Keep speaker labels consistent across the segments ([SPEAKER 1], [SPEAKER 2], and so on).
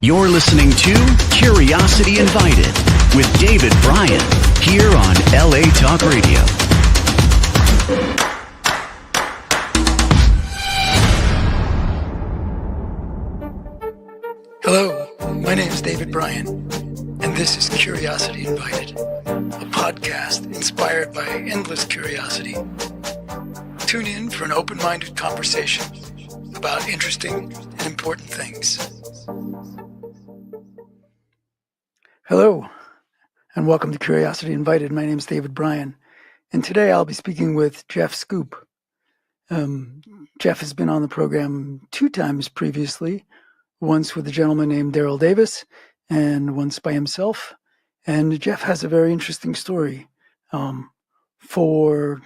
[SPEAKER 1] You're listening to Curiosity Invited with David Bryan here on LA Talk Radio.
[SPEAKER 2] Hello, my name is David Bryan, and this is Curiosity Invited, a podcast inspired by endless curiosity. Tune in for an open-minded conversation about interesting and important things. Hello, and welcome to Curiosity Invited. My name is David Bryan, and today I'll be speaking with Jeff Scoop. Jeff has been on the program 2 times previously, once with a gentleman named Daryl Davis and once by himself. And Jeff has a very interesting story. For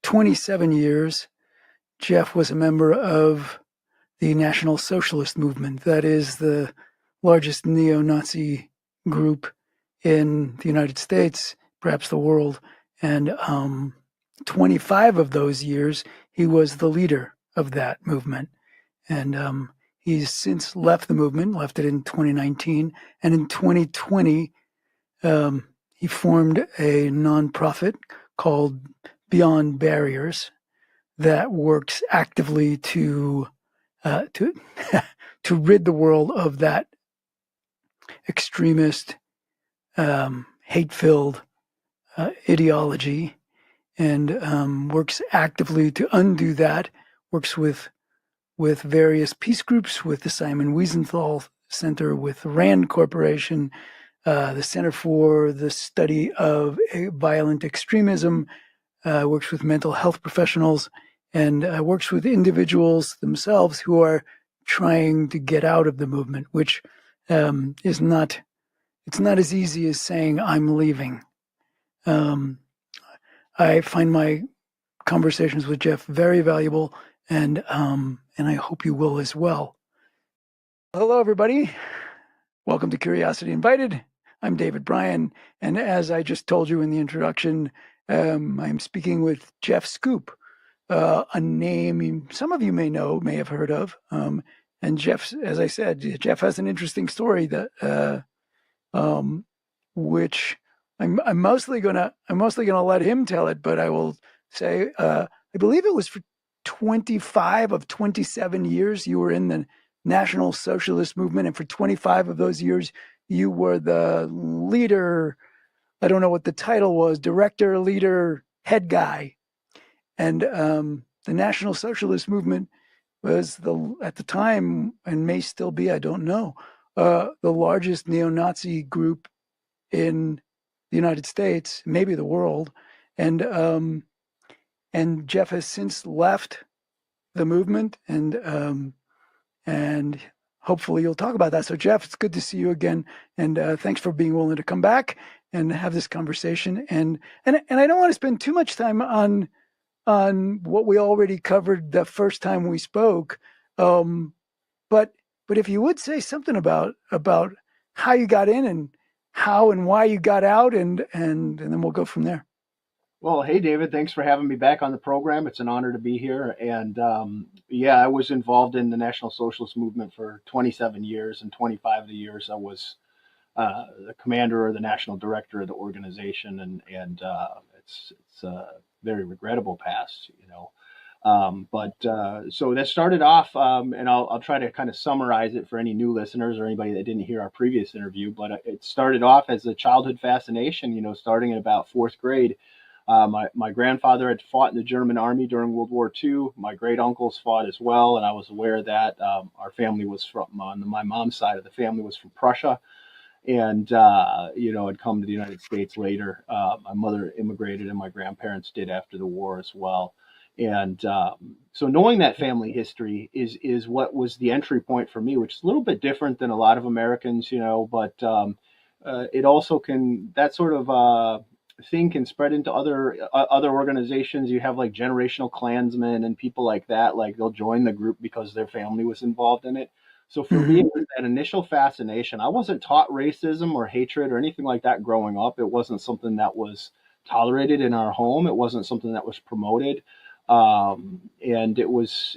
[SPEAKER 2] 27 years, Jeff was a member of the National Socialist Movement. That is the largest neo-Nazi group in the United States, perhaps the world. And 25 of those years, he was the leader of that movement. And he's since left the movement, left it in 2019. And in 2020, he formed a nonprofit called Beyond Barriers that works actively to rid the world of that extremist, hate-filled ideology, and works actively to undo that. Works with various peace groups, with the Simon Wiesenthal Center, with RAND Corporation, the Center for the Study of Violent Extremism, works with mental health professionals, and works with individuals themselves who are trying to get out of the movement, which it's not as easy as saying, I'm leaving. I find my conversations with Jeff very valuable, and I hope you will as well. Hello, everybody. Welcome to Curiosity Invited. I'm David Bryan, and as I just told you in the introduction, I'm speaking with Jeff Scoop, a name some of you may have heard of. And Jeff, as I said, Jeff has an interesting story that which I'm mostly gonna let him tell it, but I will say I believe it was for 25 of 27 years you were in the National Socialist Movement, and for 25 of those years you were the leader. I don't know what the title was, director, leader, head guy. And the National Socialist Movement was at the time, and may still be, I don't know, the largest neo-Nazi group in the United States, maybe the world. And Jeff has since left the movement, and hopefully you'll talk about that. So Jeff, it's good to see you again, and thanks for being willing to come back and have this conversation. And I don't want to spend too much time on what we already covered the first time we spoke, but if you would say something about how you got in and how and why you got out, and then we'll go from there.
[SPEAKER 3] Well, hey, David, thanks for having me back on the program. It's an honor to be here. And I was involved in the National Socialist Movement for 27 years, and 25 of the years I was the commander or the national director of the organization. And it's a very regrettable past, So that started off, and I'll try to kind of summarize it for any new listeners or anybody that didn't hear our previous interview. But it started off as a childhood fascination, starting in about 4th grade. My grandfather had fought in the German army during World War II. My great uncles fought as well, and I was aware of that. Our family was on my mom's side of the family was from Prussia, and had come to the United States later. My mother immigrated, and my grandparents did after the war as well. And so knowing that family history is what was the entry point for me, which is a little bit different than a lot of Americans, but it also that sort of thing can spread into other organizations. You have like generational Klansmen and people like that, like they'll join the group because their family was involved in it. So for me, it was that initial fascination. I wasn't taught racism or hatred or anything like that growing up. It wasn't something that was tolerated in our home. It wasn't something that was promoted. And it was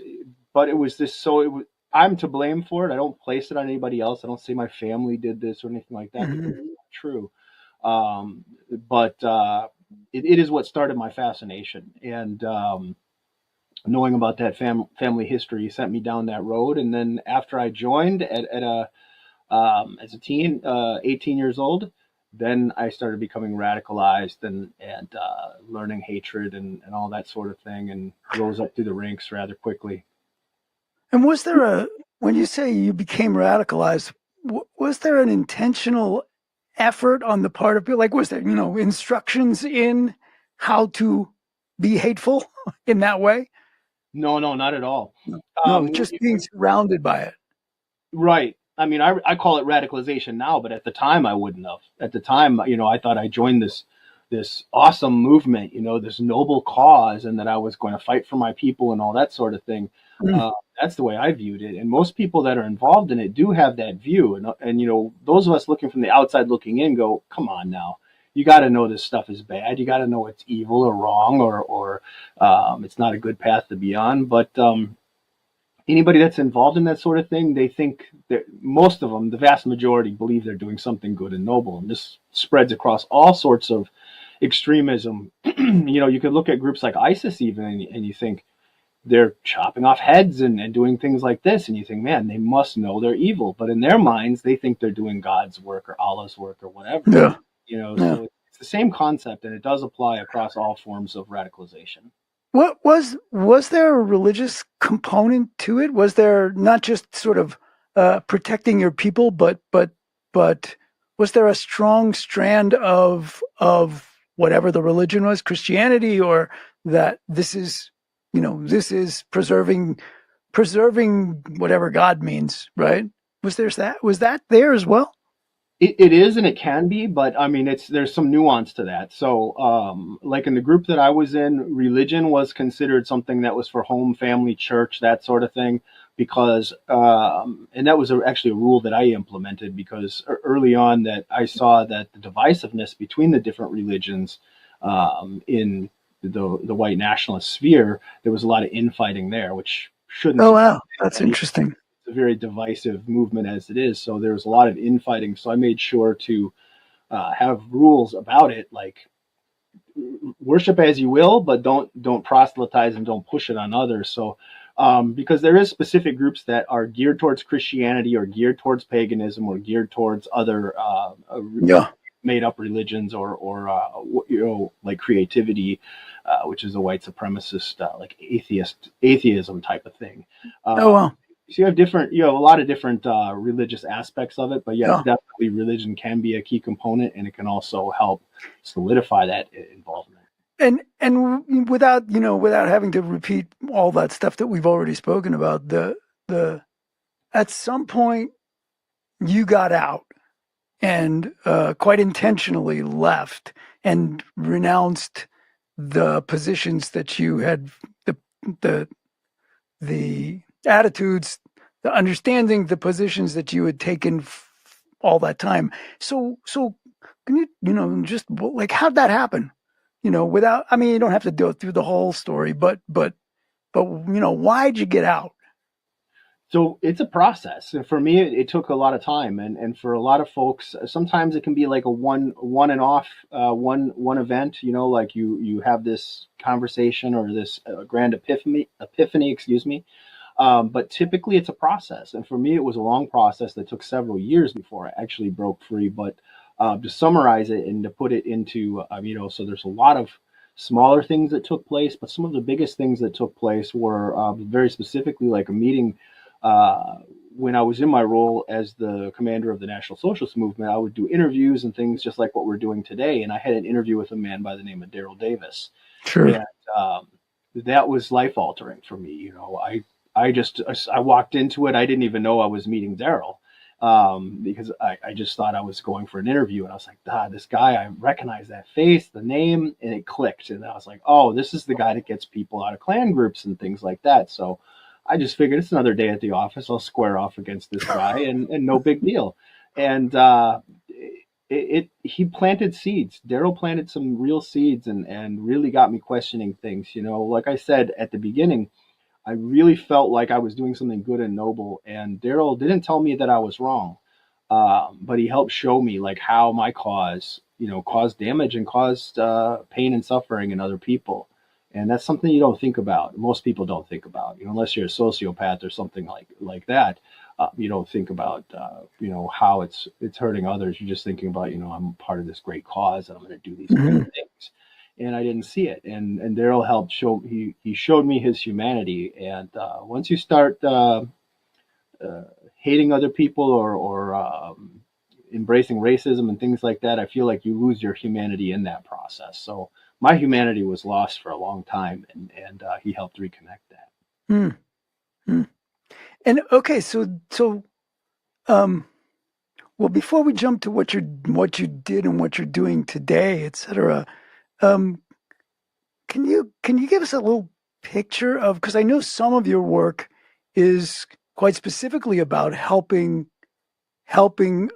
[SPEAKER 3] this, so I'm to blame for it. I don't place it on anybody else. I don't say my family did this or anything like that, because
[SPEAKER 2] Mhm.
[SPEAKER 3] it's not true. Um, but it is what started my fascination. And knowing about that family history sent me down that road. And then after I joined at a as a teen, 18 years old, then I started becoming radicalized and learning hatred and all that sort of thing, and rose up through the ranks rather quickly.
[SPEAKER 2] And was there when you say you became radicalized, was there an intentional effort on the part of people? Like, was there, instructions in how to be hateful in that way?
[SPEAKER 3] No, no, not at all.
[SPEAKER 2] No, no,
[SPEAKER 3] You,
[SPEAKER 2] just being surrounded by it.
[SPEAKER 3] Right. I mean, I call it radicalization now, but at the time I wouldn't have. At the time, I thought I joined this awesome movement, this noble cause, and that I was going to fight for my people and all that sort of thing.
[SPEAKER 2] Mm.
[SPEAKER 3] Uh, that's the way I viewed it. And most people that are involved in it do have that view. And those of us looking from the outside looking in go, come on now. You got to know this stuff is bad. You got to know it's evil or wrong, or it's not a good path to be on. But anybody that's involved in that sort of thing, they think that most of them, the vast majority, believe they're doing something good and noble. And this spreads across all sorts of extremism. You could look at groups like ISIS even, and you think they're chopping off heads and doing things like this. And you think, man, they must know they're evil. But in their minds, they think they're doing God's work or Allah's work or whatever.
[SPEAKER 2] Yeah, yeah.
[SPEAKER 3] So it's the same concept, and it does apply across all forms of radicalization.
[SPEAKER 2] What was there a religious component to it? Was there not just sort of protecting your people, but was there a strong strand of whatever the religion was, Christianity, or that this is preserving whatever God means, right? Was that there as well?
[SPEAKER 3] It is and it can be, but I mean, there's some nuance to that. So, like in the group that I was in, religion was considered something that was for home, family, church, that sort of thing, because, and that was actually a rule that I implemented because early on that I saw that the divisiveness between the different religions, in the white nationalist sphere, there was a lot of infighting there, which shouldn't
[SPEAKER 2] Oh
[SPEAKER 3] surprise
[SPEAKER 2] wow, that's
[SPEAKER 3] anybody.
[SPEAKER 2] interesting.
[SPEAKER 3] It's a very divisive movement as it is. So there was a lot of infighting. So I made sure to have rules about it, like worship as you will, but don't proselytize and don't push it on others. So because there is specific groups that are geared towards Christianity or geared towards paganism or geared towards other
[SPEAKER 2] Yeah.
[SPEAKER 3] made up religions or like creativity, which is a white supremacist like atheism type of thing.
[SPEAKER 2] Oh
[SPEAKER 3] Um,
[SPEAKER 2] wow.
[SPEAKER 3] so you have a lot of different religious aspects of it, but yes,
[SPEAKER 2] Yeah.
[SPEAKER 3] definitely religion can be a key component, and it can also help solidify that involvement.
[SPEAKER 2] And without having to repeat all that stuff that we've already spoken about, the at some point you got out and quite intentionally left and renounced the positions that you had, the the the attitudes, the understanding, the positions that you had taken all that time. So can just like how'd that happen? Without, I mean, you don't have to go through the whole story, but why'd you get out?
[SPEAKER 3] So it's a process. And for me, it took a lot of time, and for a lot of folks, sometimes it can be like a one and off, one event. Like you have this conversation or this grand epiphany, excuse me. But typically, it's a process, and for me, it was a long process that took several years before I actually broke free. But to summarize it and to put it into, so there's a lot of smaller things that took place, but some of the biggest things that took place were very specifically like a meeting uh, when I was in my role as the commander of the National Socialist Movement. I would do interviews and things just like what we're doing today. And I had an interview with a man by the name of Daryl Davis.
[SPEAKER 2] Sure.
[SPEAKER 3] And that was life altering for me. I walked into it. I didn't even know I was meeting Daryl because I just thought I was going for an interview. And I was like, this guy, I recognize that face, the name, and it clicked. And I was like, oh, this is the guy that gets people out of clan groups and things like that. So I just figured it's another day at the office. I'll square off against this guy and no big deal. And he planted seeds. Daryl planted some real seeds and really got me questioning things. Like I said at the beginning, I really felt like I was doing something good and noble. And Daryl didn't tell me that I was wrong, but he helped show me like how my cause, caused damage and caused pain and suffering in other people. And that's something you don't think about. Most people don't think about, unless you're a sociopath or something like that. You don't think about, how it's hurting others. You're just thinking about, I'm part of this great cause and I'm going to do these great
[SPEAKER 2] Mhm.
[SPEAKER 3] things. And I didn't see it. And Daryl helped show he showed me his humanity. And once you start uh, hating other people or embracing racism and things like that, I feel like you lose your humanity in that process. So my humanity was lost for a long time, and he helped reconnect that.
[SPEAKER 2] Mm, mm. And okay, so um, well, before we jump to what you did and what you're doing today, etc., um, can you give us a little picture of, because I know some of your work is quite specifically about helping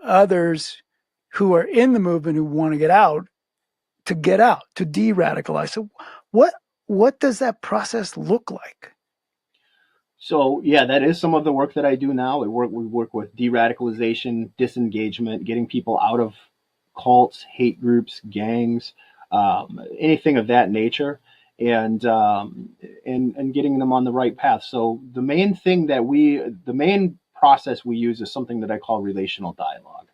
[SPEAKER 2] others who are in the movement who want to get out, to de-radicalize. So what does that process look like?
[SPEAKER 3] So yeah, that is some of the work that I do now. We work with de-radicalization, disengagement, getting people out of cults, hate groups, gangs, anything of that nature, and and getting them on the right path. So the main process we use is something that I call relational dialogue,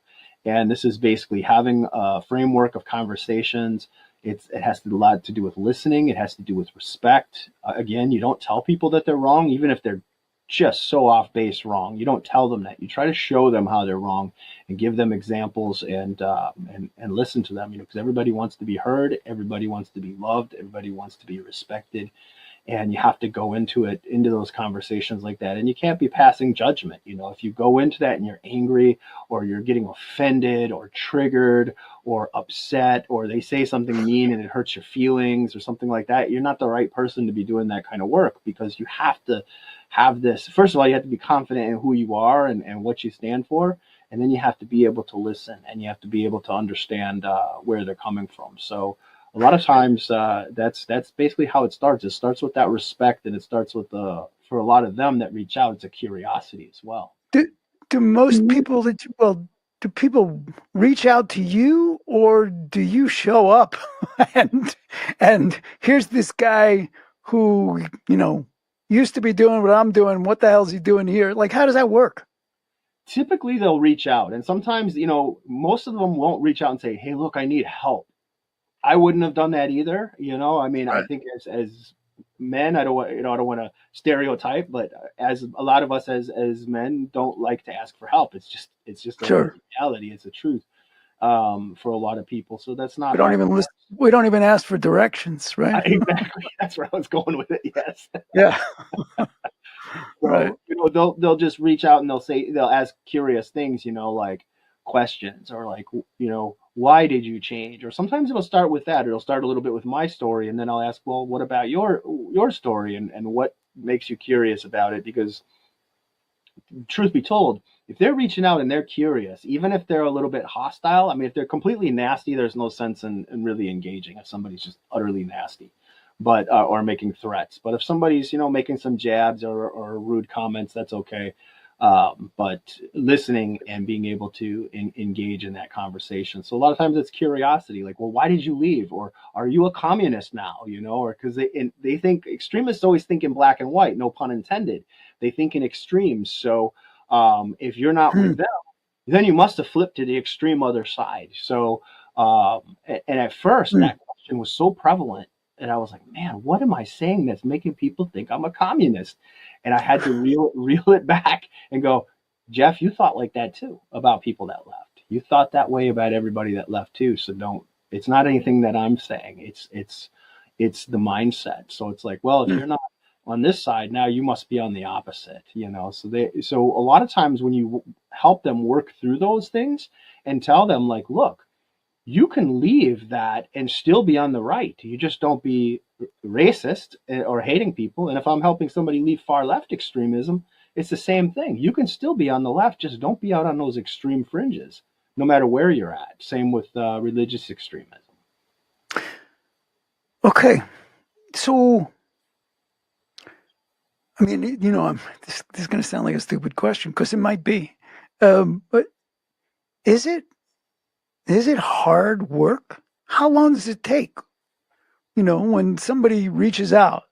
[SPEAKER 3] and this is basically having a framework of conversations. It has a lot to do with listening. It has to do with respect. Again, you don't tell people that they're wrong, even if they're just so off base wrong. You don't tell them that. You try to show them how they're wrong and give them examples and listen to them. Because everybody wants to be heard, everybody wants to be loved, everybody wants to be respected, and you have to go into those conversations like that, and you can't be passing judgment. If you go into that and you're angry or you're getting offended or triggered or upset, or they say something mean and it hurts your feelings or something like that, you're not the right person to be doing that kind of work, because you have to have this. First of all, you have to be confident in who you are and what you stand for, and then you have to be able to listen and you have to be able to understand where they're coming from. So a lot of times that's basically how it starts. It starts with that respect, and it starts with for a lot of them that reach out, it's a curiosity as well.
[SPEAKER 2] Do do most people do people reach out to you, or do you show up and here's this guy who, used to be doing what I'm doing. What the hell is he doing here? Like, how does that work?
[SPEAKER 3] Typically they'll reach out, and sometimes most of them won't reach out and say, hey, look, I need help. I wouldn't have done that either. I mean, I
[SPEAKER 2] Right.
[SPEAKER 3] think as men, I don't want to stereotype, but as a lot of us as men don't like to ask for help. It's just a
[SPEAKER 2] Sure.
[SPEAKER 3] reality. It's a truth for a lot of people. So that's
[SPEAKER 2] We
[SPEAKER 3] not
[SPEAKER 2] don't
[SPEAKER 3] how.
[SPEAKER 2] even listen. We don't even ask for directions, right?
[SPEAKER 3] Exactly. That's where I was going with it. Yes.
[SPEAKER 2] Yeah. Right.
[SPEAKER 3] So they'll just reach out and they'll ask curious things, like questions, or like why did you change? Or sometimes it'll start with that. Or it'll start a little bit with my story, and then I'll ask, well, what about your story, and what makes you curious about it? Because truth be told, if they're reaching out and they're curious, even if they're a little bit hostile, I mean, if they're completely nasty, there's no sense in really engaging if somebody's just utterly nasty, but or making threats. But if somebody's making some jabs or rude comments, that's okay. But listening and being able to engage in that conversation. So a lot of times it's curiosity, like, well, why did you leave? Or are you a communist now? Or because they think extremists always think in black and white, no pun intended. They think in extremes. So if you're not
[SPEAKER 2] Hmm.
[SPEAKER 3] with them, then you must have flipped to the extreme other side. So and at first
[SPEAKER 2] Hmm.
[SPEAKER 3] that question was so prevalent, and I was like, man, what am I saying that's making people think I'm a communist? And I had to reel it back and go, Jeff, you thought like that too about people that left. You thought that way about everybody that left too. So don't. It's not anything that I'm saying. It's the mindset. So it's like, well, if
[SPEAKER 2] Hmm.
[SPEAKER 3] you're not on this side, now you must be on the opposite. So a lot of times when you help them work through those things and tell them, like, look, you can leave that and still be on the right. You just don't be racist or hating people. And if I'm helping somebody leave far left extremism, it's the same thing. You can still be on the left, just don't be out on those extreme fringes, no matter where you're at. Same with religious extremism.
[SPEAKER 2] Okay. So, I mean, this is going to sound like a stupid question because it might be, but is it hard work? How long does it take? When somebody reaches out,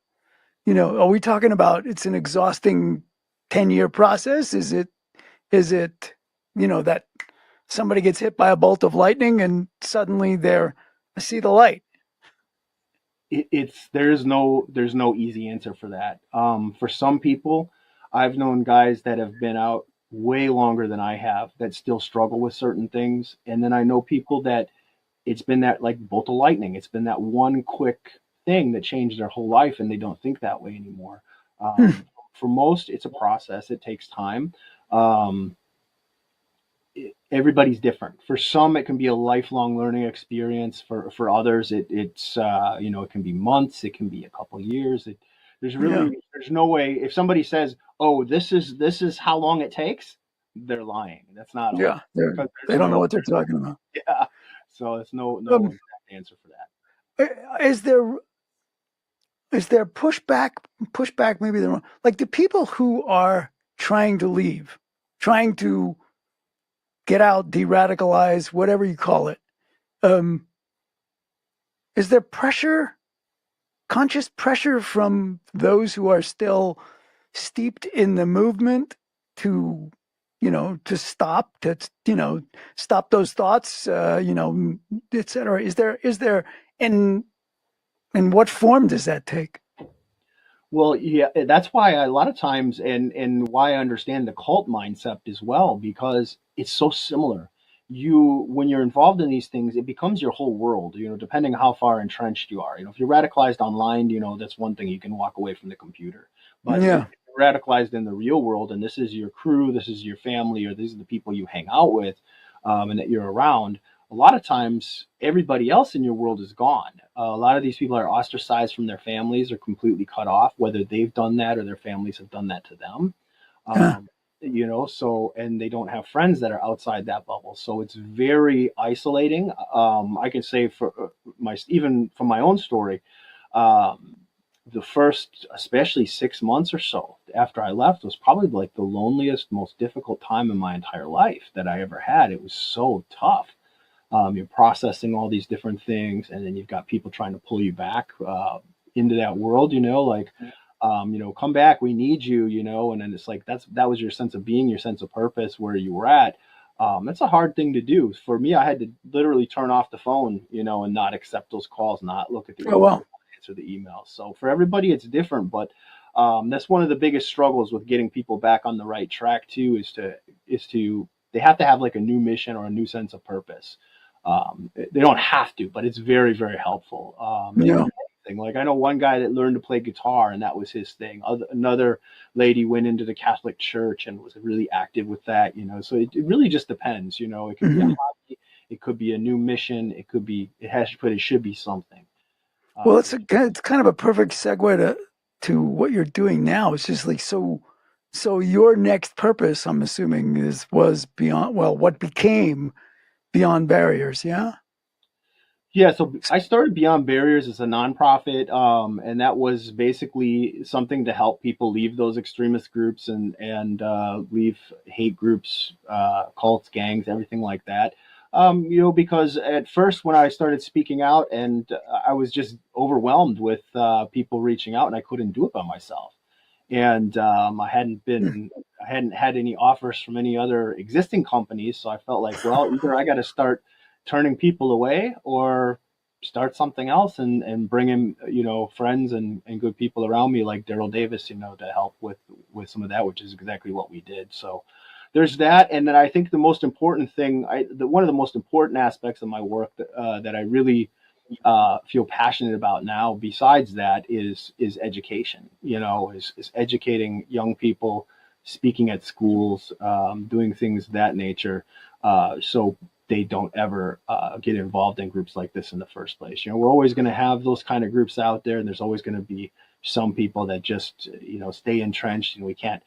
[SPEAKER 2] are we talking about it's an exhausting 10-year process? Is it that somebody gets hit by a bolt of lightning and suddenly I see the light?
[SPEAKER 3] It's there's no easy answer for that. For some people, I've known guys that have been out way longer than I have that still struggle with certain things, and then I know people that it's been that like bolt of lightning. It's been that one quick thing that changed their whole life, and they don't think that way anymore.
[SPEAKER 2] Hmm.
[SPEAKER 3] For most, it's a process. It takes time. Um, Everybody's different. For some, it can be a lifelong learning experience. For others, it's it can be months. It can be a couple of years.
[SPEAKER 2] Yeah,
[SPEAKER 3] There's no way. If somebody says, "Oh, this is how long it takes," they're lying. That's not a lie
[SPEAKER 2] yeah.
[SPEAKER 3] because
[SPEAKER 2] They don't know what they're talking about.
[SPEAKER 3] yeah. So it's no
[SPEAKER 2] Um,
[SPEAKER 3] exact answer for that.
[SPEAKER 2] is there pushback? Pushback, maybe they're wrong. Like the people who are trying to leave, trying to get out, de-radicalize, whatever you call it. Um, is there pressure, conscious pressure from those who are still steeped in the movement to, to stop those thoughts, et cetera? Is there, and what form does that take?
[SPEAKER 3] Well, yeah, that's why a lot of times, and why I understand the cult mindset as well, because it's so similar. When you're involved in these things, it becomes your whole world. Depending how far entrenched you are. If you're radicalized online, that's one thing, you can walk away from the computer. But if
[SPEAKER 2] Yeah.
[SPEAKER 3] you're radicalized in the real world, and this is your crew, this is your family, or these are the people you hang out with, and that you're around, a lot of times everybody else in your world is gone. A lot of these people are ostracized from their families or completely cut off, whether they've done that or their families have done that to them.
[SPEAKER 2] Yeah.
[SPEAKER 3] Um, so, and they don't have friends that are outside that bubble. So it's very isolating. I can say for even from my own story, um, the first, especially 6 months or so after I left, was probably like the loneliest, most difficult time in my entire life that I ever had. It was so tough. You're processing all these different things, and then you've got people trying to pull you back into that world. Come back, we need you. And then it's like that was your sense of being, your sense of purpose, where you were at. That's a hard thing to do. For me, I had to literally turn off the phone, and not accept those calls, not look at the
[SPEAKER 2] Oh
[SPEAKER 3] email,
[SPEAKER 2] well.
[SPEAKER 3] answer the emails. So for everybody, it's different, but that's one of the biggest struggles with getting people back on the right track too. Is to they have to have like a new mission or a new sense of purpose. They don't have to, but it's very, very helpful. And
[SPEAKER 2] Yeah.
[SPEAKER 3] anything. Like I know one guy that learned to play guitar, and that was his thing. Another lady went into the Catholic Church and was really active with that. So it really just depends. It could be a
[SPEAKER 2] Mhm.
[SPEAKER 3] hobby, it could be a new mission, it could be it should be something.
[SPEAKER 2] Well,
[SPEAKER 3] Um,
[SPEAKER 2] it's kind of a perfect segue to what you're doing now. It's just like so. So your next purpose, I'm assuming, was beyond. Well, what became beyond barriers? Yeah.
[SPEAKER 3] Yeah, so I started Beyond Barriers as a nonprofit, and that was basically something to help people leave those extremist groups and leave hate groups, cults, gangs, everything like that. Because at first when I started speaking out, and I was just overwhelmed with people reaching out, and I couldn't do it by myself. And
[SPEAKER 2] Hmm.
[SPEAKER 3] I hadn't had any offers from any other existing companies, so I felt like, well, either I got to start turning people away or start something else and bring in friends and good people around me like Daryl Davis, to help with some of that, which is exactly what we did. So there's that. And then I think the most important thing, one of the most important aspects of my work that I really feel passionate about now, besides that, is education. Is educating young people, speaking at schools, doing things of that nature, so they don't ever get involved in groups like this in the first place. We're always going to have those kind of groups out there, and there's always going to be some people that just stay entrenched, and we can't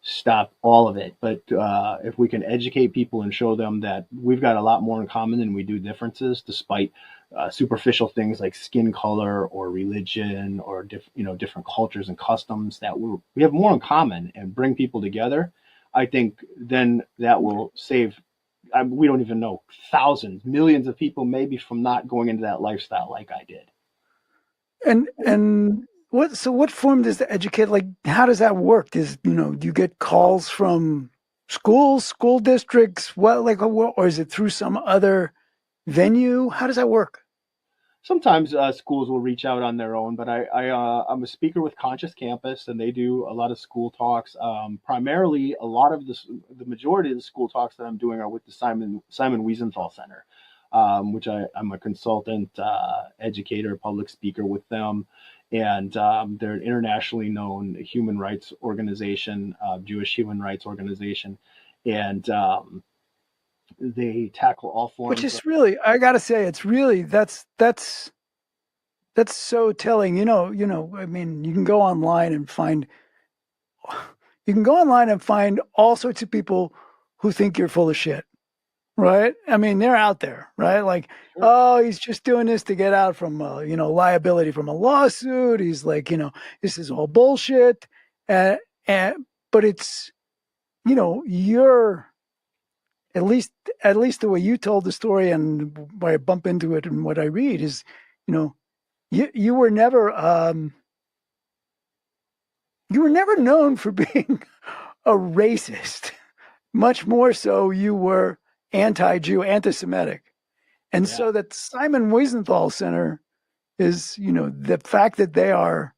[SPEAKER 3] stop all of it. But if we can educate people and show them that we've got a lot more in common than we do differences, despite superficial things like skin color or religion or different cultures and customs, that we have more in common and bring people together, I think then that will save. We don't even know, thousands, millions of people maybe from not going into that lifestyle like I did.
[SPEAKER 2] And what form does the educate, like, how does that work? Do you get calls from schools, school districts, or is it through some other venue? How does that work?
[SPEAKER 3] Sometimes schools will reach out on their own, but I'm a speaker with Conscious Campus, and they do a lot of school talks. Primarily, a lot of the majority of the school talks that I'm doing are with the Simon Wiesenthal Center, which I'm a consultant, educator, public speaker with them, and they're an internationally known human rights organization, Jewish human rights organization, and they tackle all
[SPEAKER 2] Which
[SPEAKER 3] forms of.
[SPEAKER 2] is really, I gotta say, it's really that's so telling. I mean, you can go online and find all sorts of people who think you're full of shit. Right? I mean, they're out there, right? Like,
[SPEAKER 3] Sure.
[SPEAKER 2] oh, he's just doing this to get out from, liability from a lawsuit. He's like, this is all bullshit. And, but it's, you're at least the way you told the story and where I bump into it and what I read is, you know, you were never, known for being a racist. Much more so, you were anti-Jew, anti-Semitic. And
[SPEAKER 3] Yeah.
[SPEAKER 2] so that Simon Wiesenthal Center is, the fact that they are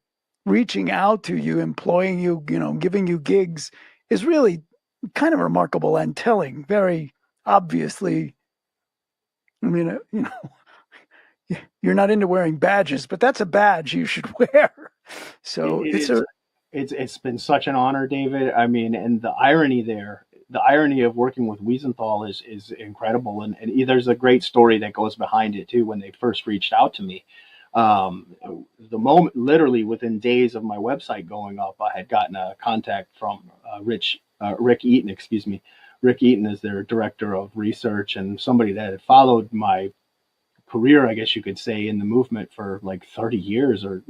[SPEAKER 2] reaching out to you, employing you, giving you gigs is really kind of remarkable and telling. Very obviously, I mean, you're not into wearing badges, but that's a badge you should wear. So
[SPEAKER 3] It is. It's been such an honor, David. I mean, and the irony there, the irony of working with Wiesenthal is incredible, and there's a great story that goes behind it too. When they first reached out to me, um, the moment, literally within days of my website going up, I had gotten a contact from Rick Eaton. Excuse me, Rick Eaton is their director of research and somebody that had followed my career, I guess you could say, in the movement for like 30 years, or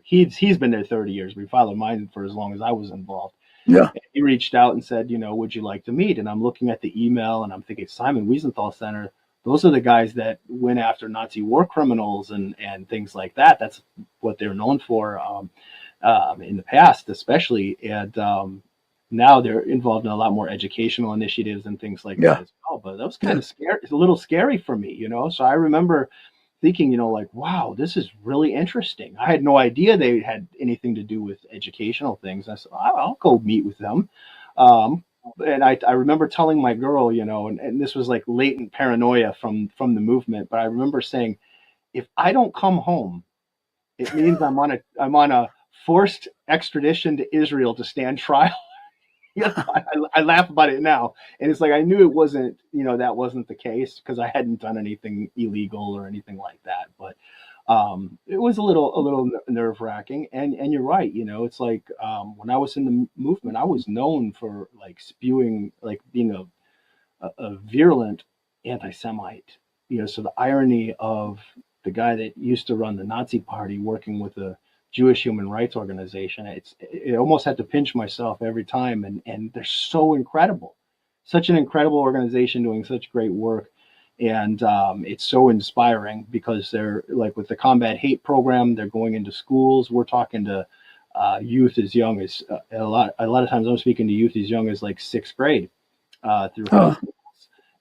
[SPEAKER 3] he's been there 30 years. We followed mine for as long as I was involved.
[SPEAKER 2] yeah,
[SPEAKER 3] And he reached out and said, would you like to meet? And I'm looking at the email and I'm thinking, Simon Wiesenthal Center, those are the guys that went after Nazi war criminals and things like that. That's what they're known for, in the past, especially. And now they're involved in a lot more educational initiatives and things like
[SPEAKER 2] yeah,
[SPEAKER 3] that as well. But that was
[SPEAKER 2] yeah.
[SPEAKER 3] kind of scary. It's a little scary for me, So I remember thinking, like, wow, this is really interesting. I had no idea they had anything to do with educational things. I said, I'll go meet with them. Um, and I remember telling my girl, and this was like latent paranoia from the movement, but I remember saying, if I don't come home, it means I'm on a forced extradition to Israel to stand trial. I laugh about it now, and it's like I knew it wasn't, that wasn't the case because I hadn't done anything illegal or anything like that. But it was a little nerve wracking, and you're right. It's like when I was in the movement, I was known for like spewing, like being a virulent anti-Semite. So the irony of the guy that used to run the Nazi Party working with a Jewish human rights organization, it almost had to pinch myself every time. And they're so incredible, such an incredible organization doing such great work. And it's so inspiring because they're like with the Combat Hate program, they're going into schools. We're talking to youth as young as a lot of times I'm speaking to youth as young as like sixth grade through high
[SPEAKER 2] Oh,
[SPEAKER 3] school.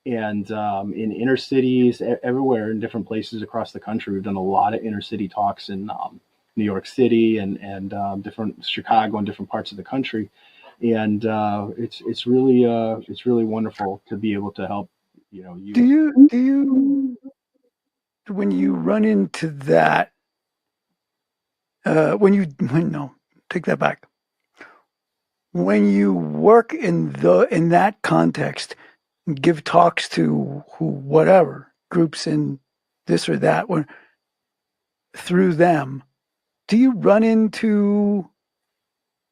[SPEAKER 3] And in inner cities, everywhere in different places across the country, we've done a lot of inner city talks in New York City and different Chicago and different parts of the country. And it's really wonderful to be able to help
[SPEAKER 2] do
[SPEAKER 3] you.
[SPEAKER 2] you when you run into that, when no, take that back. When you work in that context, give talks to whatever groups in this or that one through them, do you run into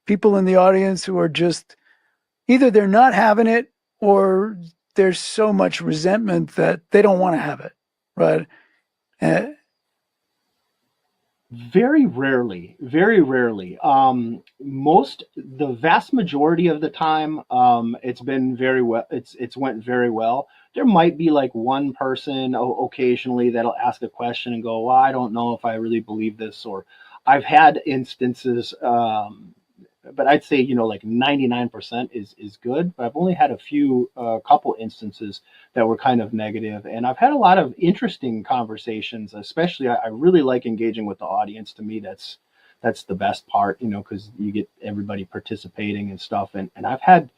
[SPEAKER 2] people in the audience who are just either they're not having it or there's so much resentment that they don't want to have it, right? Uh,
[SPEAKER 3] Very rarely, very rarely. The vast majority of the time, it's been very well. It's went very well. There might be like one person occasionally that'll ask a question and go, "Well, I don't know if I really believe this," or I've had instances, but I'd say, like 99% is good. But I've only had a couple instances that were kind of negative, and I've had a lot of interesting conversations. Especially, I really like engaging with the audience. To me, that's the best part, because you get everybody participating and stuff. And I've had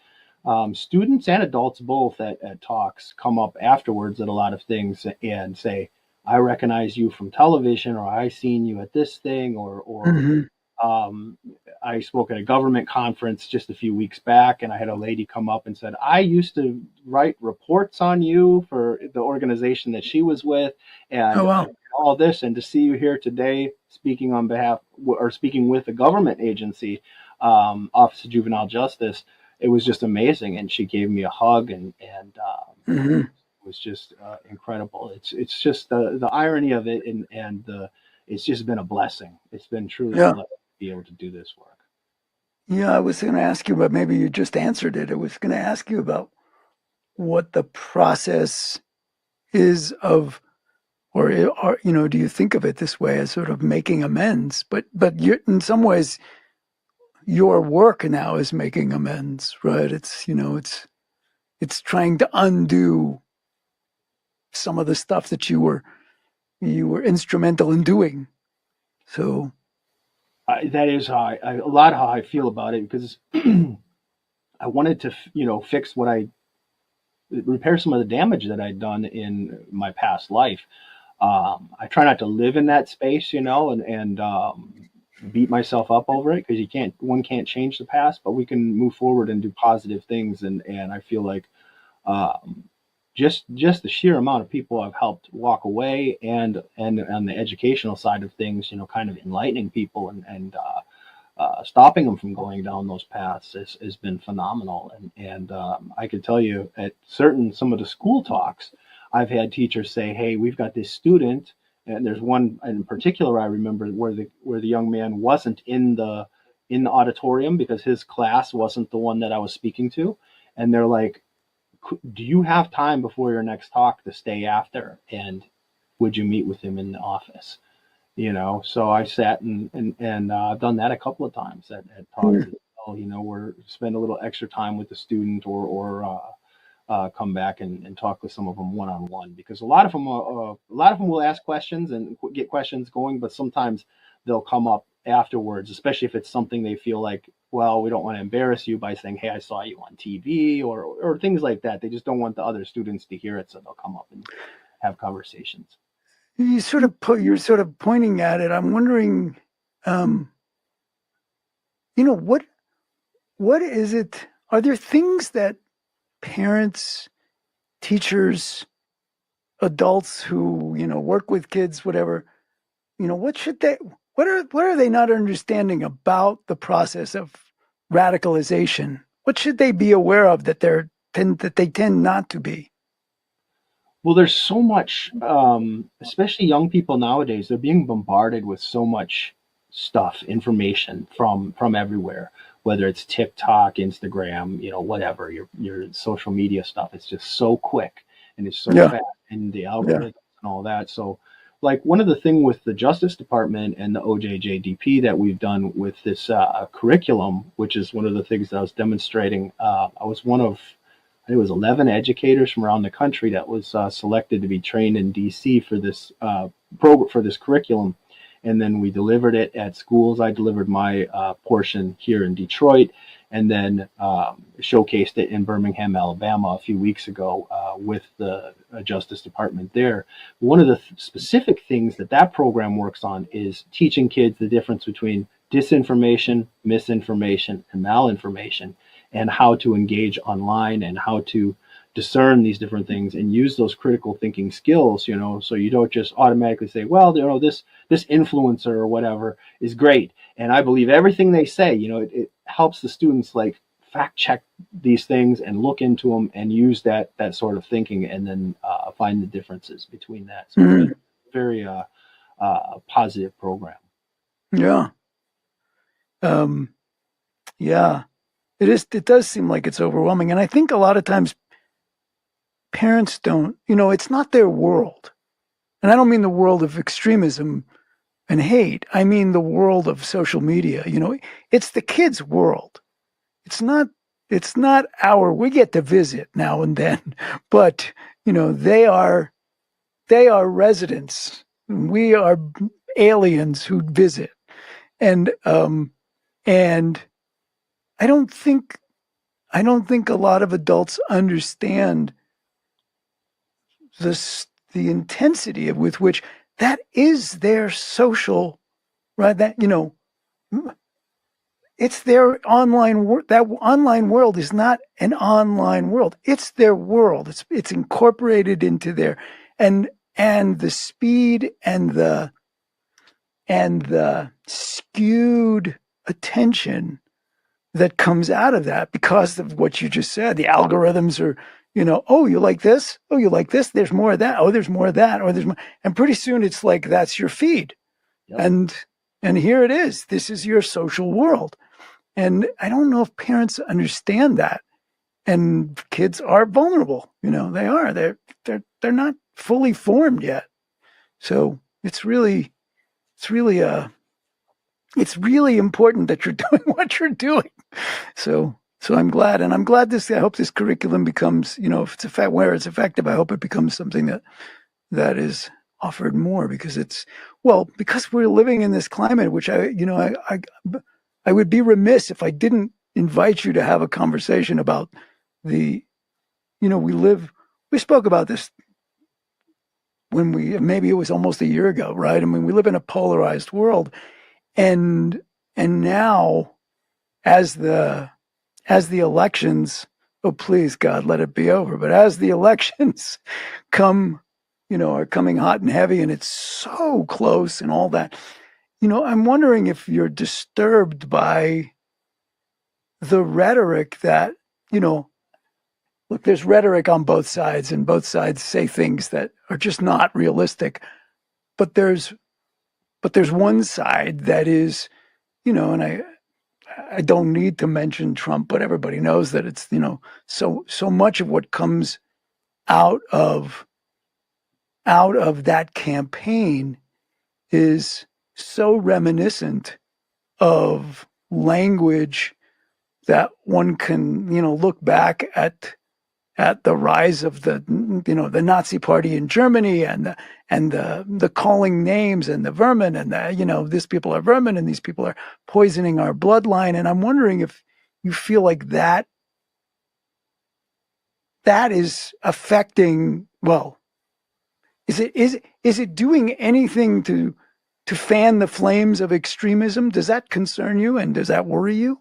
[SPEAKER 3] students and adults both at talks come up afterwards at a lot of things and say, "I recognize you from television," or "I seen you at this thing," or
[SPEAKER 2] mhm.
[SPEAKER 3] um, I spoke at a government conference just a few weeks back, and I had a lady come up and said, "I used to write reports on you for the organization that she was with,
[SPEAKER 2] Oh
[SPEAKER 3] and
[SPEAKER 2] wow.
[SPEAKER 3] all this, and to see you here today speaking on behalf or speaking with a government agency, Office of Juvenile Justice, it was just amazing." And she gave me a hug,
[SPEAKER 2] Hmm.
[SPEAKER 3] it was just incredible. It's just the irony of it, and it's just been a blessing. It's been truly a
[SPEAKER 2] Yeah.
[SPEAKER 3] blessing to be able to do this work.
[SPEAKER 2] Yeah, I was going to ask you, but maybe you just answered it. I was going to ask you about what the process is of, or do you think of it this way as sort of making amends? But you're, in some ways, your work now is making amends, right? It's trying to undo some of the stuff that you were instrumental in doing. So,
[SPEAKER 3] That is a lot how I feel about it, because I wanted to, fix repair some of the damage that I'd done in my past life. I try not to live in that space, and beat myself up over it, because one can't change the past, but we can move forward and do positive things. And I feel like um, just the sheer amount of people I've helped walk away, and on the educational side of things, kind of enlightening people and stopping them from going down those paths has been phenomenal. And I can tell you, at some of the school talks, I've had teachers say, "Hey, we've got this student," and there's one in particular I remember where the young man wasn't in the auditorium because his class wasn't the one that I was speaking to, and they're like, "Do you have time before your next talk to stay after? And would you meet with him in the office?" So I sat and I've done that a couple of times at talks as well, where spend a little extra time with the student, or come back and talk with some of them one on one, because a lot of them will ask questions and get questions going, but sometimes they'll come up afterwards, especially if it's something they feel like, well, we don't want to embarrass you by saying, "Hey, I saw you on TV," or things like that. They just don't want the other students to hear it, so they'll come up and have conversations.
[SPEAKER 2] you're sort of pointing at it. I'm wondering, um, what is it? Are there things that parents, teachers, adults who work with kids, whatever, what should they? What are they not understanding about the process of radicalization? What should they be aware of that they tend not to be?
[SPEAKER 3] Well, there's so much, especially young people nowadays, they're being bombarded with so much stuff, information from everywhere, whether it's TikTok, Instagram, whatever, your social media stuff. It's just so quick and it's so
[SPEAKER 2] Yeah,
[SPEAKER 3] fast, and the
[SPEAKER 2] yeah.
[SPEAKER 3] algorithms and all that. So, like, one of the thing with the Justice Department and the OJJDP that we've done with this curriculum, which is one of the things that I was demonstrating. I was one of, I think it was 11 educators from around the country that was selected to be trained in DC for this program, for this curriculum, and then we delivered it at schools. I delivered my portion here in Detroit, and then showcased it in Birmingham, Alabama, a few weeks ago with the Justice Department there. One of the specific things that program works on is teaching kids the difference between disinformation, misinformation, and malinformation, and how to engage online and how to discern these different things and use those critical thinking skills, so you don't just automatically say, "Well, this influencer or whatever is great, and I believe everything they say." helps the students like fact check these things and look into them and use that sort of thinking, and then find the differences between that. So it's been very positive program.
[SPEAKER 2] Yeah. Yeah. It is. It does seem like it's overwhelming, and I think a lot of times parents don't. It's not their world, and I don't mean the world of extremism and hate. I mean the world of social media. It's the kids' world. It's not. It's not our. We get to visit now and then, but they are residents. We are aliens who visit, and and I don't think a lot of adults understand the intensity with which that is their social, right? That it's their online world. That online world is not an online world. It's their world. It's incorporated into their, and the speed and the skewed attention that comes out of that because of what you just said. The algorithms are, oh, you like this? Oh, you like this? There's more of that. Oh, there's more of that. Or there's more. And pretty soon it's like, that's your feed. Yep. And here it is. This is your social world. And I don't know if parents understand that. And kids are vulnerable. They are. They're not fully formed yet. So it's really important that you're doing what you're doing. So I'm glad, and I'm glad I hope this curriculum becomes, if it's where it's effective, I hope it becomes something that is offered more, because because we're living in this climate, which I would be remiss if I didn't invite you to have a conversation about we spoke about this when maybe it was almost a year ago, right? I mean, we live in a polarized world. And now, as the elections, oh please God, let it be over. But as the elections are coming hot and heavy, and it's so close and all that, I'm wondering if you're disturbed by the rhetoric that, look, there's rhetoric on both sides, and both sides say things that are just not realistic. But there's one side that is, and I don't need to mention Trump, but everybody knows that it's, so much of what comes out of that campaign is so reminiscent of language that one can, look back at the rise of the Nazi Party in Germany, and the calling names, and the vermin, and these people are vermin, and these people are poisoning our bloodline. And I'm wondering if you feel like that is affecting. Well, is it doing anything to fan the flames of extremism? Does that concern you, and does that worry you?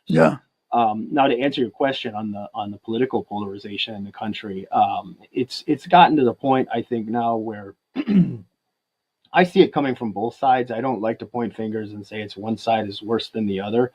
[SPEAKER 2] Yeah.
[SPEAKER 3] Now, to answer your question on the political polarization in the country, it's gotten to the point, I think, now where I see it coming from both sides. I don't like to point fingers and say it's one side is worse than the other.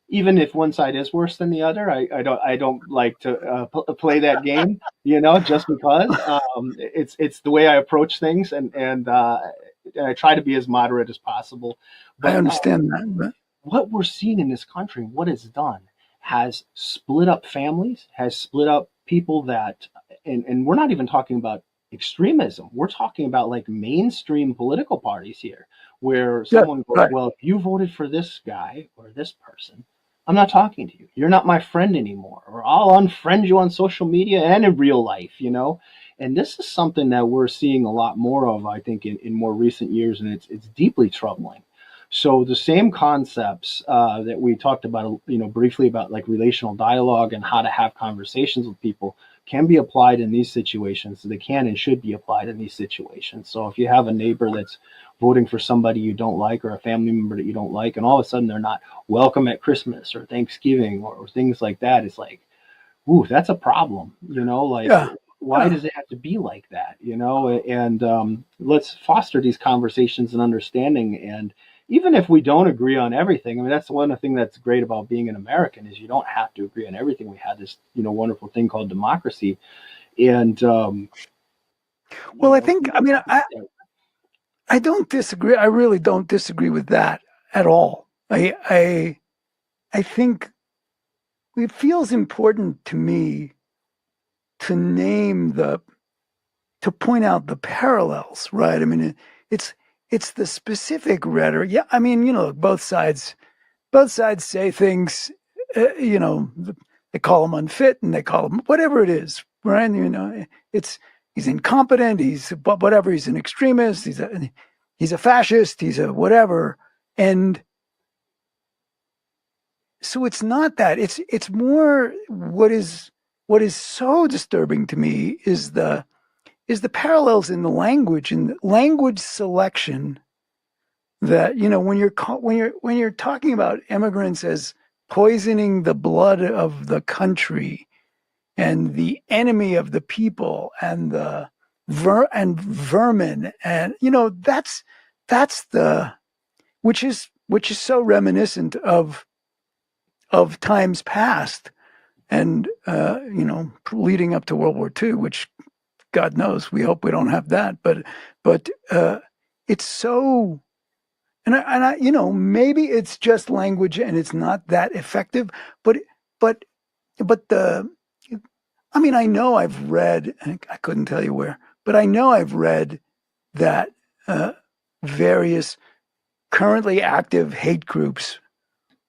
[SPEAKER 3] Even if one side is worse than the other, I don't like to play that game, just because it's the way I approach things, and I try to be as moderate as possible. But
[SPEAKER 2] I understand that. But
[SPEAKER 3] what we're seeing in this country, what it's done, has split up families, has split up people that, and we're not even talking about extremism. We're talking about like mainstream political parties here, where someone goes, right, well, if you voted for this guy or this person, I'm not talking to you. You're not my friend anymore, or I'll unfriend you on social media and in real life, And this is something that we're seeing a lot more of, I think, in more recent years, and it's deeply troubling. So the same concepts that we talked about, briefly about like relational dialogue and how to have conversations with people can be applied in these situations. They can and should be applied in these situations. So if you have a neighbor that's voting for somebody you don't like, or a family member that you don't like, and all of a sudden they're not welcome at Christmas or Thanksgiving or things like that, it's like, ooh, that's a problem, Why does it have to be like that, And let's foster these conversations and understanding. And even if we don't agree on everything, I mean, that's one thing that's great about being an American is you don't have to agree on everything. We had this, wonderful thing called democracy, and
[SPEAKER 2] Well, I think, I mean, I don't disagree. I really don't disagree with that at all. I think it feels important to me to to point out the parallels, right? I mean, it's the specific rhetoric. Yeah, I mean, both sides say things, they call him unfit and they call him whatever it is, right? He's incompetent. He's whatever. He's an extremist. He's a fascist. He's a whatever. And so it's not that. It's more what is so disturbing to me is the parallels in the language and language selection that when you're talking about immigrants as poisoning the blood of the country and the enemy of the people and the vermin and that's the which is so reminiscent of times past and leading up to World War II, which God knows we hope we don't have that, but it's so. And I, maybe it's just language and it's not that effective, but the, I mean, I know I've read, I couldn't tell you where, but I know I've read that various currently active hate groups,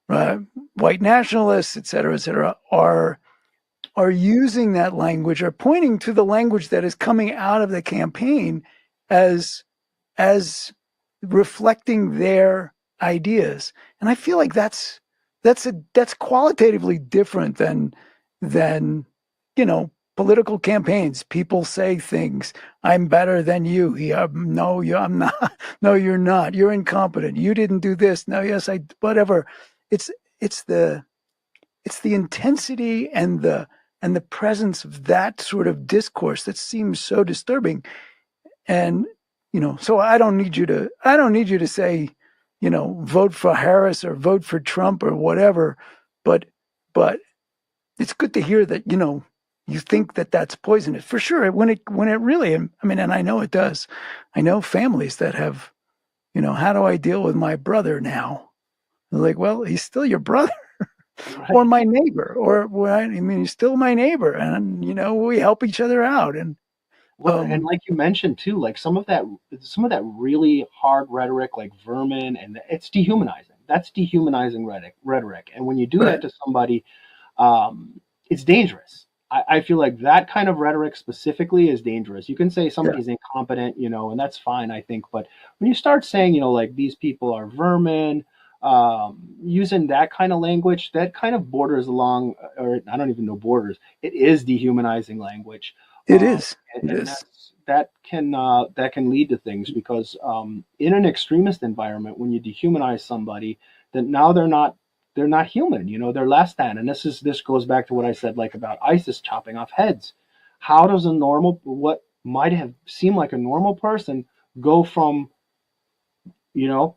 [SPEAKER 2] white nationalists, et cetera, are using that language, are pointing to the language that is coming out of the campaign as reflecting their ideas. And I feel like that's qualitatively different than political campaigns. People say things. I'm better than you. No, I'm not. No, you're not. You're incompetent. You didn't do this. No, yes, I. Whatever. It's the intensity and the presence of that sort of discourse that seems so disturbing. And so I don't need you to say, vote for Harris or vote for Trump or whatever. But it's good to hear that, you think that that's poisonous for sure. When it really, I mean, and I know it does. I know families that have, how do I deal with my brother now? They're like, well, he's still your brother. Right. Or my neighbor, he's still my neighbor, and we help each other out. And
[SPEAKER 3] well, and like you mentioned too, like some of that really hard rhetoric, like vermin, and it's dehumanizing. That's dehumanizing rhetoric. And when you do that to somebody, it's dangerous. I feel like that kind of rhetoric specifically is dangerous. You can say somebody's incompetent, and that's fine, I think. But when you start saying, like these people are vermin, using that kind of language, that kind of borders along, or I don't even know borders. It is dehumanizing language.
[SPEAKER 2] It is.
[SPEAKER 3] That can lead to things because in an extremist environment, when you dehumanize somebody, then now they're not human. They're less than. And this goes back to what I said, like about ISIS chopping off heads. How does what might have seemed like a normal person go from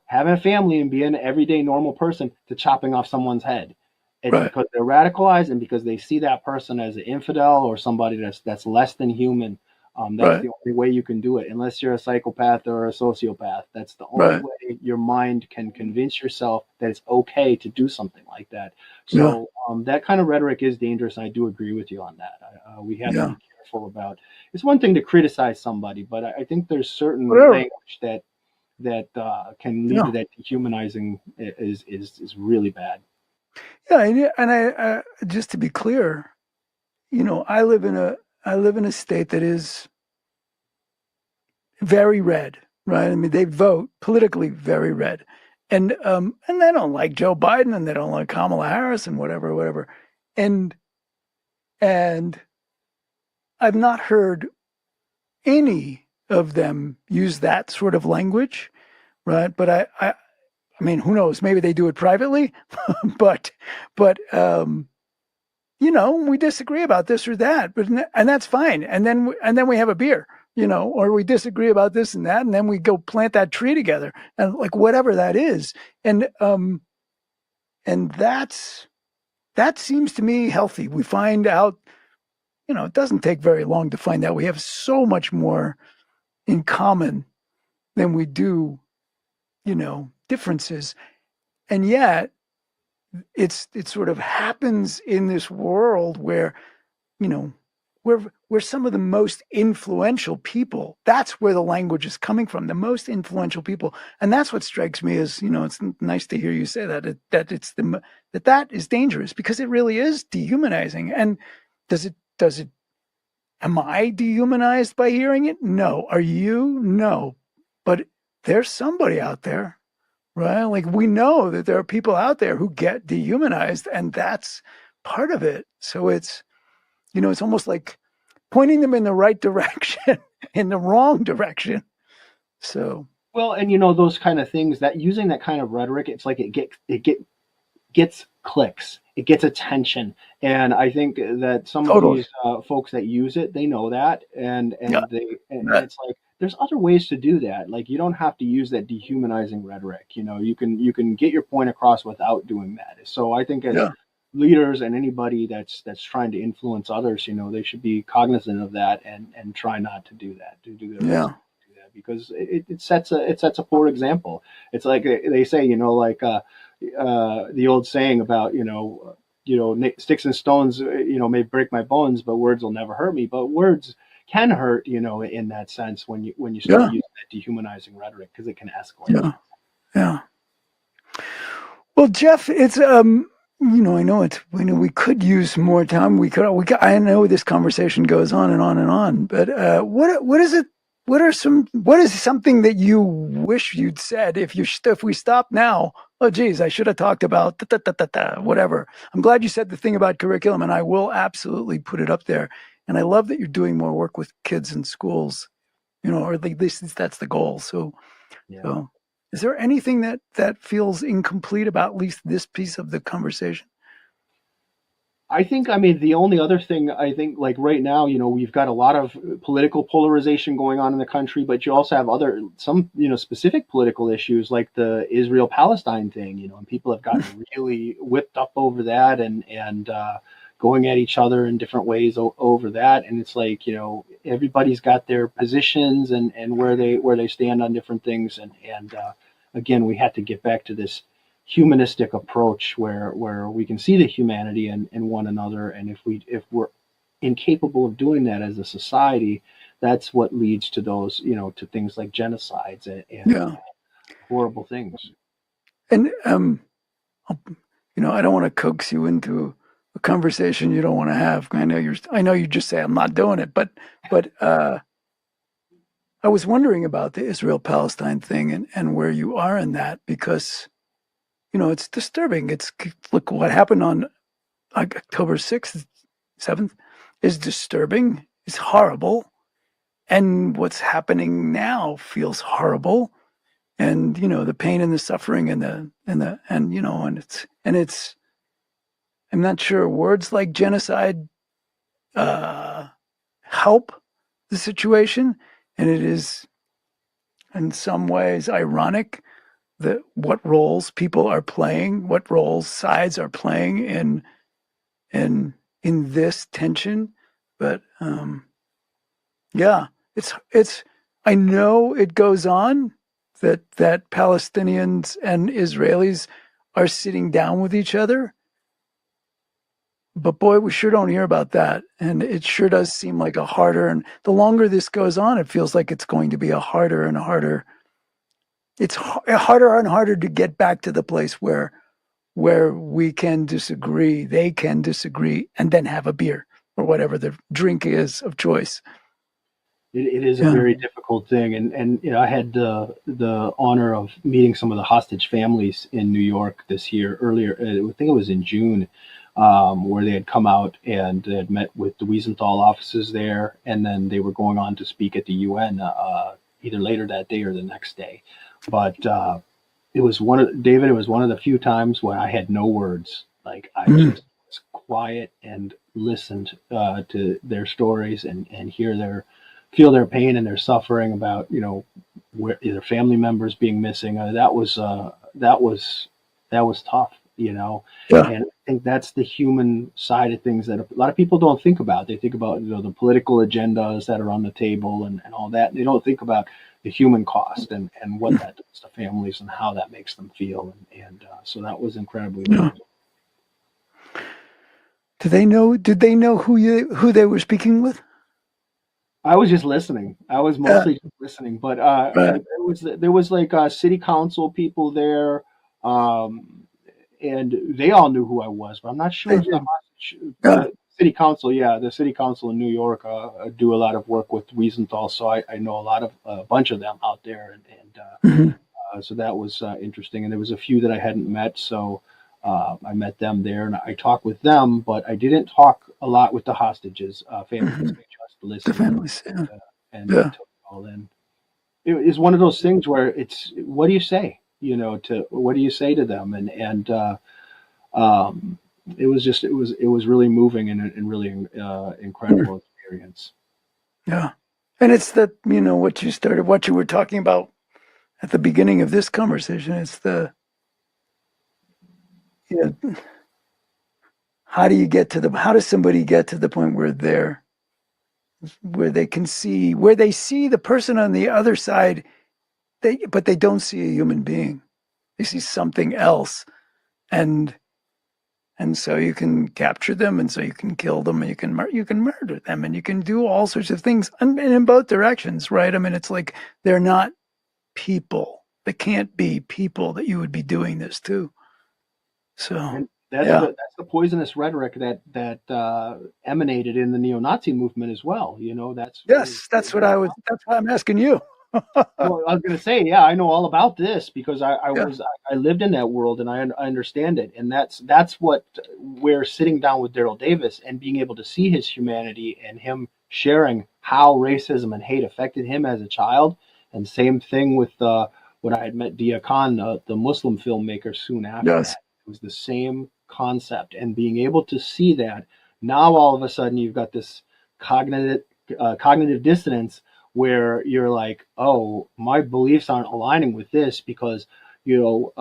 [SPEAKER 3] having a family and being an everyday normal person to chopping off someone's head? It's because they're radicalized and because they see that person as an infidel or somebody that's less than human. That's the only way you can do it, unless you're a psychopath or a sociopath. That's the only way your mind can convince yourself that it's okay to do something like that. So that kind of rhetoric is dangerous, and I do agree with you on that. We have to be careful about. It's one thing to criticize somebody, but I think there's certain language that can lead to that dehumanizing is really bad.
[SPEAKER 2] Yeah, and I just to be clear, I live in a state that is very red, right? I mean, they vote politically very red, and they don't like Joe Biden and they don't like Kamala Harris and whatever, and I've not heard any of them use that sort of language, right? But I mean, who knows? Maybe they do it privately, but we disagree about this or that, and that's fine. And then we have a beer, or we disagree about this and that, and then we go plant that tree together, and like whatever that is, and that seems to me healthy. We find out, it doesn't take very long to find out we have so much more in common than we do, differences, and yet it sort of happens in this world where, you know, we're some of the most influential people. That's where the language is coming from, the most influential people. And that's what strikes me as, it's nice to hear you say that is dangerous, because it really is dehumanizing. And am I dehumanized by hearing it? No. Are you? No. But there's somebody out there, right? Like, we know that there are people out there who get dehumanized, and that's part of it. So it's almost like pointing them in the right direction, in the wrong direction. So,
[SPEAKER 3] well, and those kind of things, that using that kind of rhetoric, it's like it gets clicks, it gets attention, and I think that some of these folks that use it, they know that, and it's like there's other ways to do that. Like, you don't have to use that dehumanizing rhetoric. You can get your point across without doing that. So I think as leaders and anybody that's trying to influence others, they should be cognizant of that and try not to do that. To do that. Because it sets a poor example. It's like they say, the old saying about, sticks and stones, may break my bones, but words will never hurt me. But words can hurt, in that sense, when you start using that dehumanizing rhetoric, because it can escalate.
[SPEAKER 2] Yeah. Well, Jeff, it's I know we could use more time. I know this conversation goes on and on and on, but what is it? What is something that you wish you'd said if we stop now? Oh, geez, I should have talked about whatever. I'm glad you said the thing about curriculum, and I will absolutely put it up there. And I love that you're doing more work with kids in schools, or at least that's the goal. So, is there anything that feels incomplete about at least this piece of the conversation?
[SPEAKER 3] I think, the only other thing, I think, like right now, we've got a lot of political polarization going on in the country, but you also have some specific political issues, like the Israel-Palestine thing, and people have gotten really whipped up over that and going at each other in different ways over that. And it's like, everybody's got their positions and where they stand on different things. And again, we have to get back to this humanistic approach where we can see the humanity in one another, and if we're incapable of doing that as a society, that's what leads to those to things like genocides and horrible things.
[SPEAKER 2] And I don't want to coax you into a conversation you don't want to have. I know you just say I'm not doing it, but I was wondering about the Israel-Palestine thing and where you are in that, because it's disturbing. Look, what happened on October 6th, 7th is disturbing. It's horrible. And what's happening now feels horrible. And, the pain and the suffering and it's, I'm not sure words like genocide help the situation. And it is in some ways ironic that what roles people are playing, what roles sides are playing in this tension. But it's I know it goes on that Palestinians and Israelis are sitting down with each other. But boy, we sure don't hear about that. And it sure does seem like and the longer this goes on, it feels like it's going to be a harder and harder. It's harder and harder to get back to the place where we can disagree, they can disagree, and then have a beer or whatever the drink is of choice.
[SPEAKER 3] It is a very difficult thing, and I had the honor of meeting some of the hostage families in New York this year earlier. I think it was in June, where they had come out and they had met with the Wiesenthal offices there, and then they were going on to speak at the UN either later that day or the next day. But it was one of the few times when I had no words. Like, I just was quiet and listened to their stories and hear feel their pain and their suffering about, where either family members being missing. That was tough,
[SPEAKER 2] Yeah.
[SPEAKER 3] and I think that's the human side of things that a lot of people don't think about. They think about, the political agendas that are on the table and all that. They don't think about the human cost and what that does to families and how that makes them feel. And so that was incredibly
[SPEAKER 2] Yeah.
[SPEAKER 3] moving.
[SPEAKER 2] Did they know who they were speaking with?
[SPEAKER 3] I was just listening. I was
[SPEAKER 2] Yeah.
[SPEAKER 3] mostly just listening, but
[SPEAKER 2] Right.
[SPEAKER 3] there was like city council people there, um, and they all knew who I was. But I'm not sure
[SPEAKER 2] They
[SPEAKER 3] if the
[SPEAKER 2] did.
[SPEAKER 3] hostage,
[SPEAKER 2] Yeah.
[SPEAKER 3] the city council, yeah, the city council in New York do a lot of work with Wiesenthal, so I know a bunch of them out there,
[SPEAKER 2] Mhm.
[SPEAKER 3] so that was interesting. And there was a few that I hadn't met, so I met them there, and I talked with them, but I didn't talk a lot with the hostages families.
[SPEAKER 2] Mhm.
[SPEAKER 3] I just
[SPEAKER 2] The
[SPEAKER 3] listened
[SPEAKER 2] families. Yeah.
[SPEAKER 3] and
[SPEAKER 2] Yeah.
[SPEAKER 3] took it all in. It is one of those things where it's, what do you say? To what do you say to them? And um, it was really moving and really
[SPEAKER 2] Mm.
[SPEAKER 3] incredible experience.
[SPEAKER 2] Yeah. And it's that, what you were talking about at the beginning of this conversation. It's you know, how does somebody get to the point where they can see, where they see the person on the other side, but they don't see a human being. They see something else. And so you can capture them, and so you can kill them, and you can murder them, and you can do all sorts of things, and in both directions, right? I mean, it's like they're not people. They can't be people that you would be doing this to. So,
[SPEAKER 3] And
[SPEAKER 2] yeah,
[SPEAKER 3] that's the poisonous rhetoric that emanated in the neo-Nazi movement as well.
[SPEAKER 2] yes, That's why I'm asking you.
[SPEAKER 3] Well, I was going to say, yeah, I know all about this because
[SPEAKER 2] Yeah,
[SPEAKER 3] I lived in that world and I understand it, and that's what we're sitting down with Daryl Davis and being able to see his humanity and him sharing how racism and hate affected him as a child, and same thing with when I had met Dia Khan, the Muslim filmmaker, soon after
[SPEAKER 2] yes,
[SPEAKER 3] that. It was the same concept, and being able to see that now all of a sudden you've got this cognitive cognitive dissonance where you're like, oh, my beliefs aren't aligning with this because you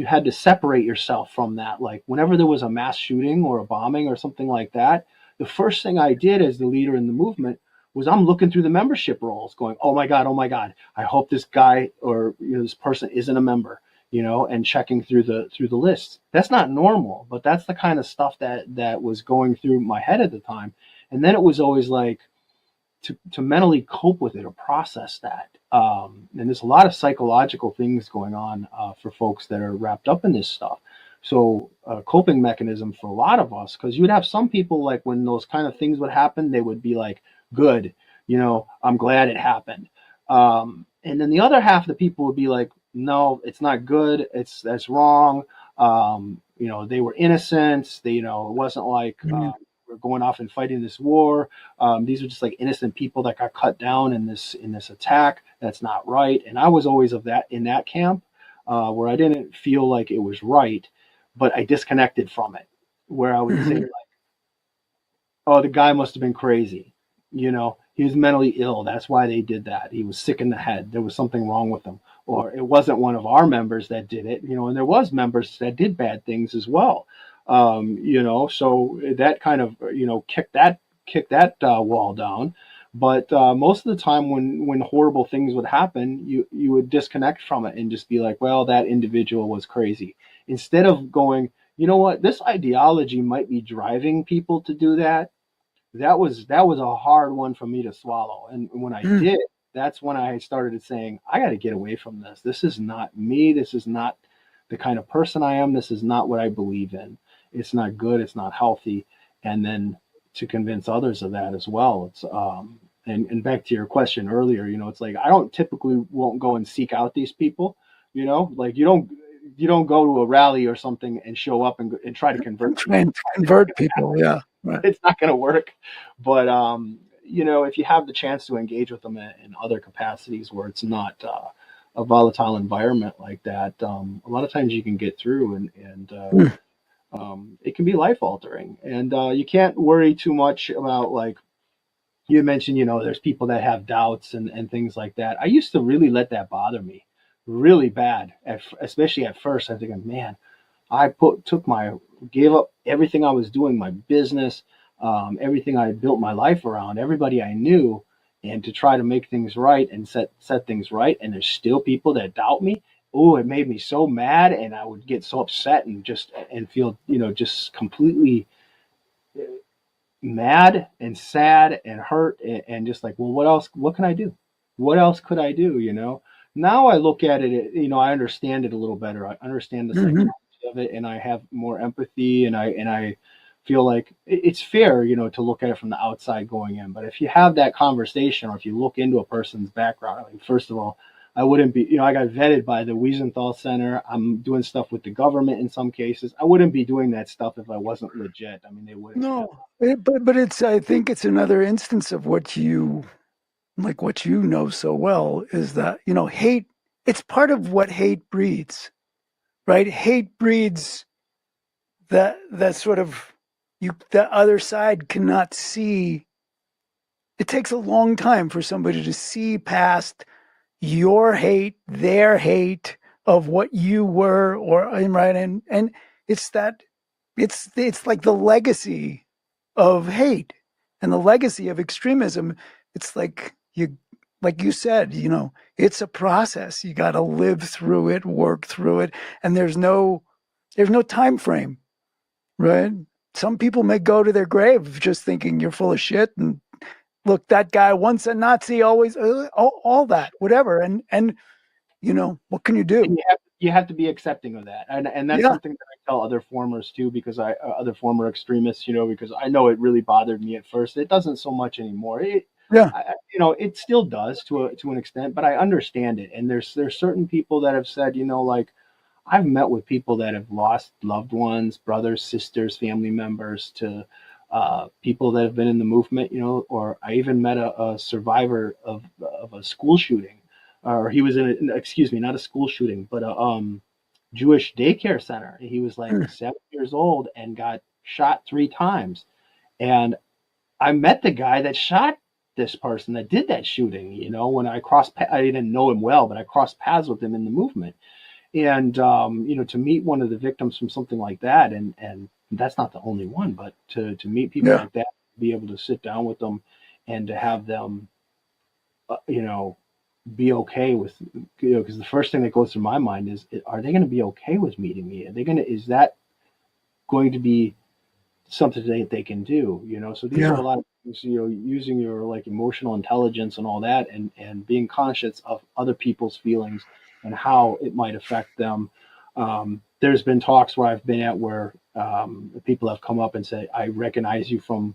[SPEAKER 3] had to separate yourself from that. Like whenever there was a mass shooting or a bombing or something like that, the first thing I did as the leader in the movement was I'm looking through the membership rolls, going, oh my god, I hope this guy or this person isn't a member. And checking through the lists. That's not normal, but that's the kind of stuff that was going through my head at the time. And then it was always like, to mentally cope with it or process that. And there's a lot of psychological things going on for folks that are wrapped up in this stuff. So a coping mechanism for a lot of us, because you would have some people like when those kind of things would happen, they would be like, good, I'm glad it happened. And then the other half of the people would be like, no, it's not good. That's wrong. They were innocent. It wasn't like
[SPEAKER 2] mhm,
[SPEAKER 3] we're going off and fighting this war. These are just like innocent people that got cut down in this attack. That's not right. And I was always in that camp where I didn't feel like it was right, but I disconnected from it. Where I would say
[SPEAKER 2] mhm,
[SPEAKER 3] like, oh, the guy must have been crazy. He was mentally ill. That's why they did that. He was sick in the head. There was something wrong with him, or it wasn't one of our members that did it. And there was members that did bad things as well. So that kind of kicked that wall down. But most of the time, when horrible things would happen, you would disconnect from it and just be like, well, that individual was crazy, instead of going, you know what, this ideology might be driving people to do that. That was a hard one for me to swallow. And when I
[SPEAKER 2] mhm,
[SPEAKER 3] did, that's when I started saying, I got to get away from this. This is not me. This is not the kind of person I am. This is not what I believe in. It's not good. It's not healthy. And then to convince others of that as well. And back to your question earlier, it's like I don't typically won't go and seek out these people. Like you don't go to a rally or something and show up and try to convert
[SPEAKER 2] and
[SPEAKER 3] them.
[SPEAKER 2] trying to convert people. Yeah, right.
[SPEAKER 3] It's not going to work. But if you have the chance to engage with them in other capacities where it's not a volatile environment like that, a lot of times you can get through,
[SPEAKER 2] Mm.
[SPEAKER 3] it can be life altering. And you can't worry too much about like you mentioned, there's people that have doubts and things like that. I used to really let that bother me really bad, especially at first. I'm thinking, man, gave up everything I was doing, my business, everything I built my life around, everybody I knew, and to try to make things right and set things right. And there's still people that doubt me. Oh, it made me so mad, and I would get so upset and feel, just completely mad and sad and hurt and just like, well, what can I do? What else could I do? Now I look at it, I understand it a little better. I understand the psychology of it, and I have more empathy, and I feel like it's fair, to look at it from the outside going in. But if you have that conversation, or if you look into a person's background, I mean, first of all, I wouldn't be, I got vetted by the Wiesenthal Center. I'm doing stuff with the government in some cases. I wouldn't be doing that stuff if I wasn't legit. I mean, they wouldn't.
[SPEAKER 2] No, but I think it's another instance of what you know so well, is that, hate, it's part of what hate breeds, right? Hate breeds that sort of, the other side cannot see. It takes a long time for somebody to see past your hate, their hate of what you were, right? And it's like the legacy of hate and the legacy of extremism. It's like you said, it's a process. You got to live through it, work through it, and there's no time frame, right? Some people may go to their grave just thinking you're full of shit, and look, that guy once a Nazi, always all that, whatever. And what can you do?
[SPEAKER 3] And you have to be accepting of that, and that's something that I tell other formers too, because other former extremists, because I know it really bothered me at first. It doesn't so much anymore. It still does to an extent, but I understand it. And there's certain people that have said, like, I've met with people that have lost loved ones, brothers, sisters, family members, to people that have been in the movement, or I even met a survivor of a school shooting, or he was not a school shooting, but a Jewish daycare center. He was like 7 years old and got shot 3 times. And I met the guy that shot this person that did that shooting, when I didn't know him well, but I crossed paths with him in the movement. And, to meet one of the victims from something like that, and that's not the only one, but to meet people like that, be able to sit down with them and to have them, be okay with, because the first thing that goes through my mind is, are they going to be okay with meeting me? Is that going to be something that they can do? So these are a lot of things, using your like emotional intelligence and all that, and being conscious of other people's feelings and how it might affect them. There's been talks where I've been at where people have come up and said, I recognize you from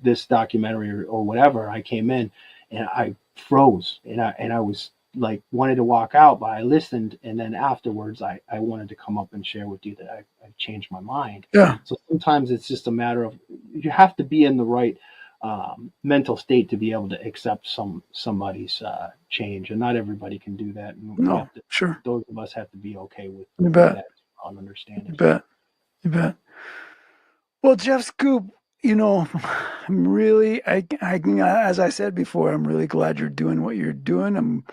[SPEAKER 3] this documentary or whatever. I came in and I froze and I was like, wanted to walk out, but I listened. And then afterwards I wanted to come up and share with you that I've changed my mind.
[SPEAKER 2] Yeah.
[SPEAKER 3] So sometimes it's just a matter of, you have to be in the right mental state to be able to accept somebody's change, and not everybody can do that. And
[SPEAKER 2] sure.
[SPEAKER 3] Those of us have to be okay with
[SPEAKER 2] you bet.
[SPEAKER 3] that on understanding.
[SPEAKER 2] You bet. Well, Jeff Scoop, I'm really, as I said before, I'm really glad you're doing what you're doing. I'm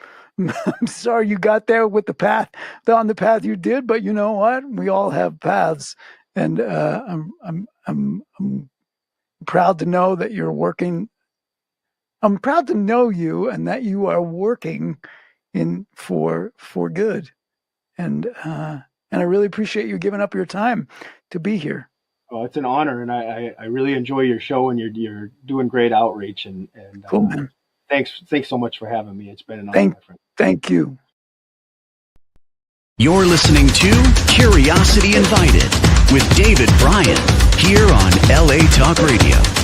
[SPEAKER 2] sorry you got there with on the path you did, but you know what? We all have paths, and I'm proud to know that you're working. I'm proud to know you and that you are working for good. And I really appreciate you giving up your time to be here.
[SPEAKER 3] Well, it's an honor, and I really enjoy your show, and you're doing great outreach, and
[SPEAKER 2] cool, man.
[SPEAKER 3] Thanks so much for having me. It's been an honor, my friend.
[SPEAKER 2] Thank you.
[SPEAKER 1] You're listening to Curiosity Invited with David Bryan here on LA Talk Radio.